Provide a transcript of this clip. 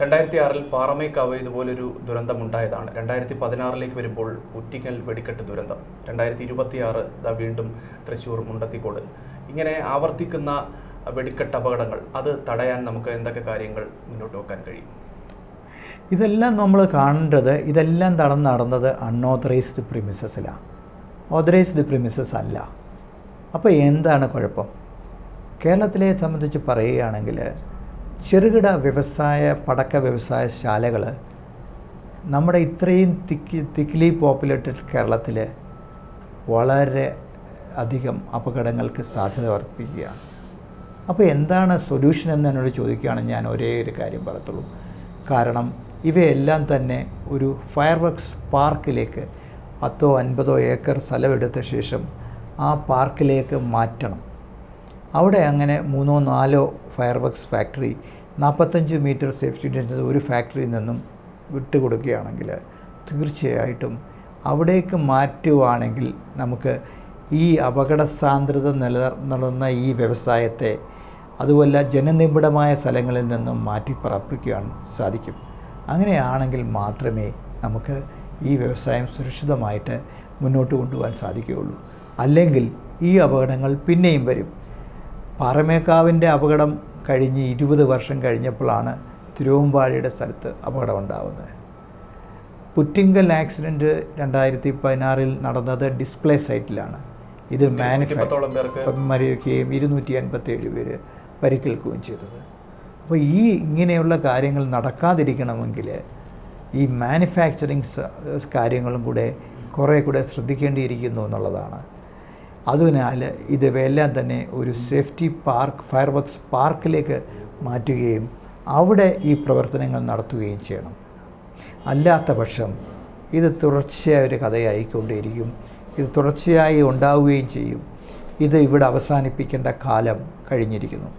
2006 പാറമേക്കാവ് ഇതുപോലൊരു ദുരന്തമുണ്ടായതാണ്. 2016 വരുമ്പോൾ പുറ്റിങ്ങൽ വെടിക്കെട്ട് ദുരന്തം, 2026 വീണ്ടും തൃശ്ശൂർ മുണ്ടത്തിക്കോട്. ഇങ്ങനെ ആവർത്തിക്കുന്ന വെടിക്കെട്ട് അപകടങ്ങൾ അത് തടയാൻ നമുക്ക് എന്തൊക്കെ കാര്യങ്ങൾ മുന്നോട്ട് വെക്കാൻ കഴിയും? ഇതെല്ലാം നമ്മൾ കാണേണ്ടത്, ഇതെല്ലാം നടന്നത് അൺഓതറൈസ്ഡ് പ്രിമിസസിലാണ്, ഓതറൈസ്ഡ് പ്രിമിസസ് അല്ല. അപ്പോൾ എന്താണ് കുഴപ്പം? കേരളത്തിലെ സംബന്ധിച്ച് പറയുകയാണെങ്കിൽ ചെറുകിട വ്യവസായ പടക്ക വ്യവസായശാലകൾ നമ്മുടെ ഇത്രയും തിക്ലി പോപ്പുലേറ്റഡ് കേരളത്തിൽ വളരെ അധികം അപകടങ്ങൾക്ക് സാധ്യത വർദ്ധിപ്പിക്കുകയാണ്. അപ്പോൾ എന്താണ് സൊല്യൂഷൻ എന്ന് എന്നോട് ചോദിക്കുകയാണെങ്കിൽ ഞാൻ ഒരേ ഒരു കാര്യം പറയത്തുള്ളൂ. കാരണം ഇവയെല്ലാം തന്നെ ഒരു ഫയർ വർക്ക്സ് പാർക്കിലേക്ക് 10-50 ഏക്കർ സ്ഥലമെടുത്ത ശേഷം ആ പാർക്കിലേക്ക് മാറ്റണം. അവിടെ അങ്ങനെ 3-4 fireworks factory 45 metre safety distance ഒരു ഫാക്ടറിയിൽ നിന്നും വിട്ടുകൊടുക്കുകയാണെങ്കിൽ തീർച്ചയായിട്ടും അവിടേക്ക് മാറ്റുവാണെങ്കിൽ നമുക്ക് ഈ അപകട സാന്ദ്രത നിലനിർത്തുന്ന ഈ വ്യവസായത്തെ അതുപോലെ ജനനിബിഡമായ സ്ഥലങ്ങളിൽ നിന്നും മാറ്റിപ്പറപ്പിക്കാൻ സാധിക്കും. അങ്ങനെയാണെങ്കിൽ മാത്രമേ നമുക്ക് ഈ വ്യവസായം സുരക്ഷിതമായിട്ട് മുന്നോട്ട് കൊണ്ടുപോകാൻ സാധിക്കുകയുള്ളൂ. അല്ലെങ്കിൽ ഈ അപകടങ്ങൾ പിന്നെയും വരും. പാറമേക്കാവിൻ്റെ അപകടം കഴിഞ്ഞ് 20 വർഷം കഴിഞ്ഞപ്പോഴാണ് തിരുവമ്പാടിയുടെ സ്ഥലത്ത് അപകടം ഉണ്ടാകുന്നത്. പുറ്റിങ്ങൽ ആക്സിഡൻറ്റ് 2016 നടന്നത് ഡിസ്പ്ലേ സൈറ്റിലാണ്. ഇത് മരിക്കുകയും 257 പേര് പരിക്കേൽക്കുകയും ചെയ്തത്. അപ്പോൾ ഇങ്ങനെയുള്ള കാര്യങ്ങൾ നടക്കാതിരിക്കണമെങ്കിൽ ഈ മാനുഫാക്ചറിങ് കാര്യങ്ങളും കുറേ കൂടെ ശ്രദ്ധിക്കേണ്ടിയിരിക്കുന്നു എന്നുള്ളതാണ്. അതിനാൽ ഇവയെല്ലാം തന്നെ ഒരു സേഫ്റ്റി പാർക്ക്, ഫയർ വർക്ക്സ് പാർക്കിലേക്ക് മാറ്റുകയും അവിടെ ഈ പ്രവർത്തനങ്ങൾ നടത്തുകയും ചെയ്യണം. അല്ലാത്ത പക്ഷം ഇത് തുടർച്ചയായ ഒരു കഥയായിക്കൊണ്ടേയിരിക്കും. ഇത് തുടർച്ചയായി ഉണ്ടാവുകയും ചെയ്യും. ഇത് ഇവിടെ അവസാനിപ്പിക്കേണ്ട കാലം കഴിഞ്ഞിരിക്കുന്നു.